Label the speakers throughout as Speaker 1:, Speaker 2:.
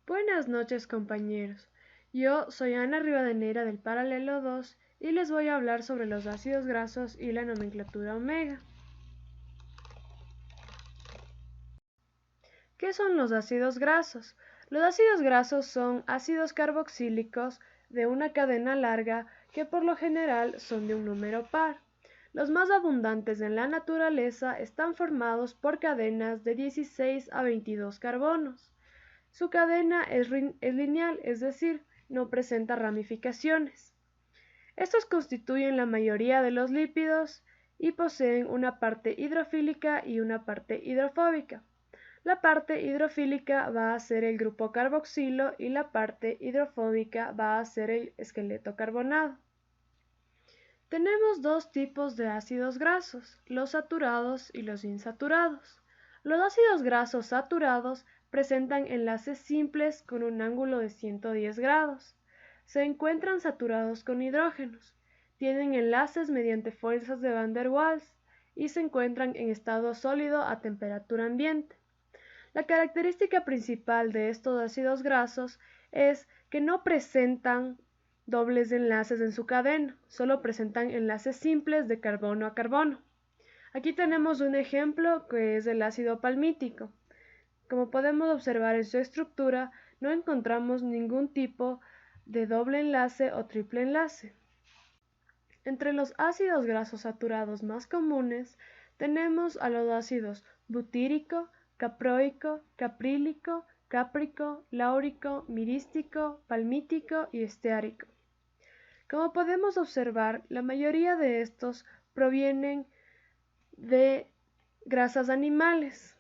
Speaker 1: Buenas noches, compañeros. Yo soy Ana Rivadeneira del Paralelo 2 y les voy a hablar sobre los ácidos grasos y la nomenclatura omega. ¿Qué son los ácidos grasos? Los ácidos grasos son ácidos carboxílicos de una cadena larga que por lo general son de un número par. Los más abundantes en la naturaleza están formados por cadenas de 16 a 22 carbonos. Su cadena es lineal, es decir, no presenta ramificaciones. Estos constituyen la mayoría de los lípidos y poseen una parte hidrofílica y una parte hidrofóbica. La parte hidrofílica va a ser el grupo carboxilo y la parte hidrofóbica va a ser el esqueleto carbonado. Tenemos dos tipos de ácidos grasos, los saturados y los insaturados. Los ácidos grasos saturados presentan enlaces simples con un ángulo de 110 grados. Se encuentran saturados con hidrógenos. Tienen enlaces mediante fuerzas de Van der Waals y se encuentran en estado sólido a temperatura ambiente. La característica principal de estos ácidos grasos es que no presentan dobles enlaces en su cadena, solo presentan enlaces simples de carbono a carbono. Aquí tenemos un ejemplo que es el ácido palmítico. Como podemos observar en su estructura, no encontramos ningún tipo de doble enlace o triple enlace. Entre los ácidos grasos saturados más comunes tenemos a los ácidos butírico, caproico, caprílico, cáprico, láurico, mirístico, palmítico y esteárico. Como podemos observar, la mayoría de estos provienen de grasas animales.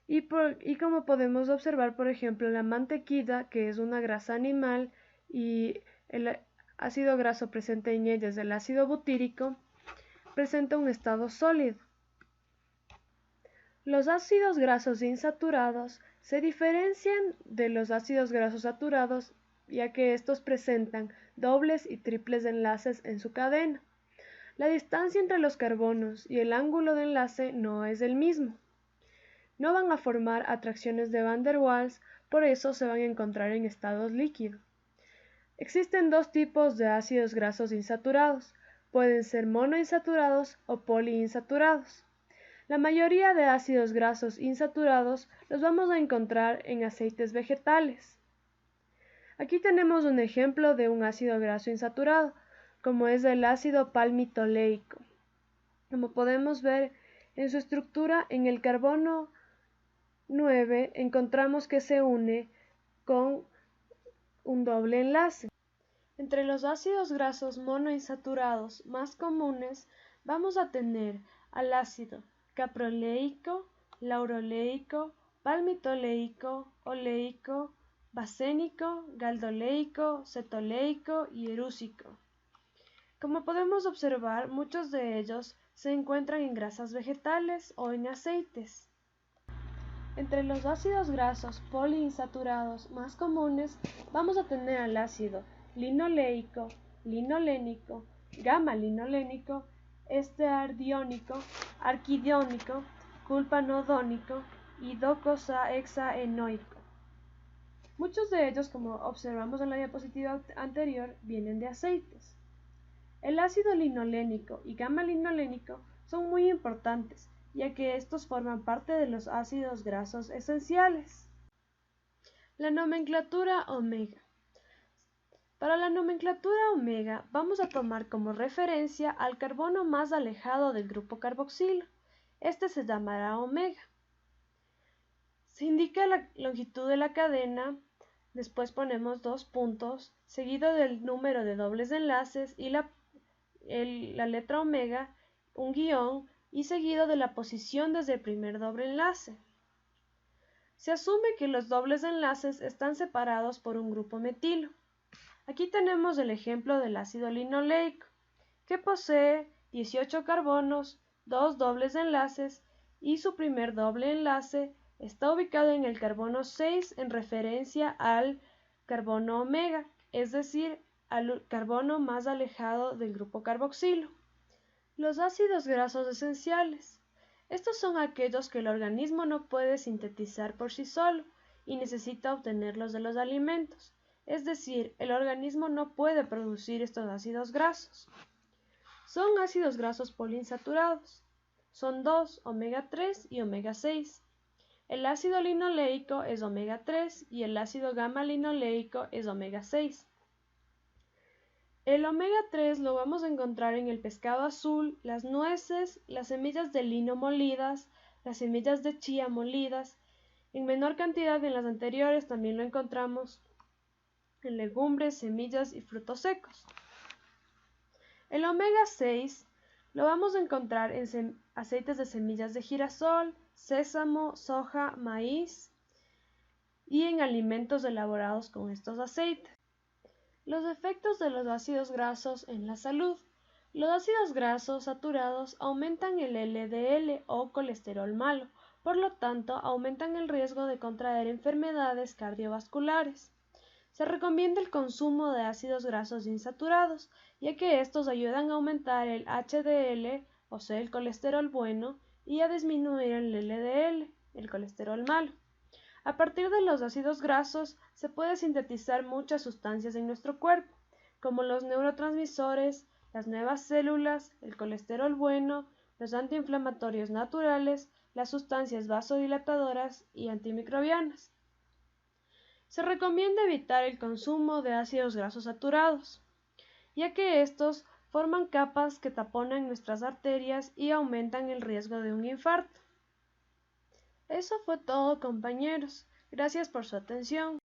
Speaker 1: Y como podemos observar, por ejemplo, la mantequilla, que es una grasa animal, y el ácido graso presente en ella es el ácido butírico, presenta un estado sólido. Los ácidos grasos insaturados se diferencian de los ácidos grasos saturados, ya que estos presentan dobles y triples enlaces en su cadena. La distancia entre los carbonos y el ángulo de enlace no es el mismo. No van a formar atracciones de Van der Waals, por eso se van a encontrar en estados líquidos. Existen dos tipos de ácidos grasos insaturados. Pueden ser monoinsaturados o poliinsaturados. La mayoría de ácidos grasos insaturados los vamos a encontrar en aceites vegetales. Aquí tenemos un ejemplo de un ácido graso insaturado, como es el ácido palmitoleico. Como podemos ver en su estructura, en el carbono 9 encontramos que se une con un doble enlace. Entre los ácidos grasos monoinsaturados más comunes vamos a tener al ácido caproleico, lauroleico, palmitoleico, oleico, basénico, galdoleico, cetoleico y erúsico. Como podemos observar, muchos de ellos se encuentran en grasas vegetales o en aceites. Entre los ácidos grasos poliinsaturados más comunes vamos a tener al ácido linoleico, linolénico, gamma-linolénico, esteardiónico, arquidiónico, culpanodónico y docosahexaenoico. Muchos de ellos, como observamos en la diapositiva anterior, vienen de aceites. El ácido linolénico y gamma-linolénico son muy importantes, ya que estos forman parte de los ácidos grasos esenciales. La nomenclatura omega. Para la nomenclatura omega vamos a tomar como referencia al carbono más alejado del grupo carboxilo. Este se llamará omega. Se indica la longitud de la cadena, después ponemos dos puntos, seguido del número de dobles enlaces y la letra omega, un guión, y seguido de la posición desde el primer doble enlace. Se asume que los dobles enlaces están separados por un grupo metilo. Aquí tenemos el ejemplo del ácido linoleico, que posee 18 carbonos, dos dobles enlaces, y su primer doble enlace está ubicado en el carbono 6 en referencia al carbono omega, es decir, al carbono más alejado del grupo carboxilo. Los ácidos grasos esenciales. Estos son aquellos que el organismo no puede sintetizar por sí solo y necesita obtenerlos de los alimentos. Es decir, el organismo no puede producir estos ácidos grasos. Son ácidos grasos poliinsaturados. Son dos, omega 3 y omega 6. El ácido linoleico es omega 3 y el ácido gamma-linoleico es omega 6. El omega 3 lo vamos a encontrar en el pescado azul, las nueces, las semillas de lino molidas, las semillas de chía molidas. En menor cantidad en las anteriores también lo encontramos en legumbres, semillas y frutos secos. El omega 6 lo vamos a encontrar en aceites de semillas de girasol, sésamo, soja, maíz y en alimentos elaborados con estos aceites. Los efectos de los ácidos grasos en la salud. Los ácidos grasos saturados aumentan el LDL o colesterol malo, por lo tanto aumentan el riesgo de contraer enfermedades cardiovasculares. Se recomienda el consumo de ácidos grasos insaturados, ya que estos ayudan a aumentar el HDL, o sea, el colesterol bueno, y a disminuir el LDL, el colesterol malo. A partir de los ácidos grasos se puede sintetizar muchas sustancias en nuestro cuerpo, como los neurotransmisores, las nuevas células, el colesterol bueno, los antiinflamatorios naturales, las sustancias vasodilatadoras y antimicrobianas. Se recomienda evitar el consumo de ácidos grasos saturados, ya que estos forman capas que taponan nuestras arterias y aumentan el riesgo de un infarto. Eso fue todo, compañeros. Gracias por su atención.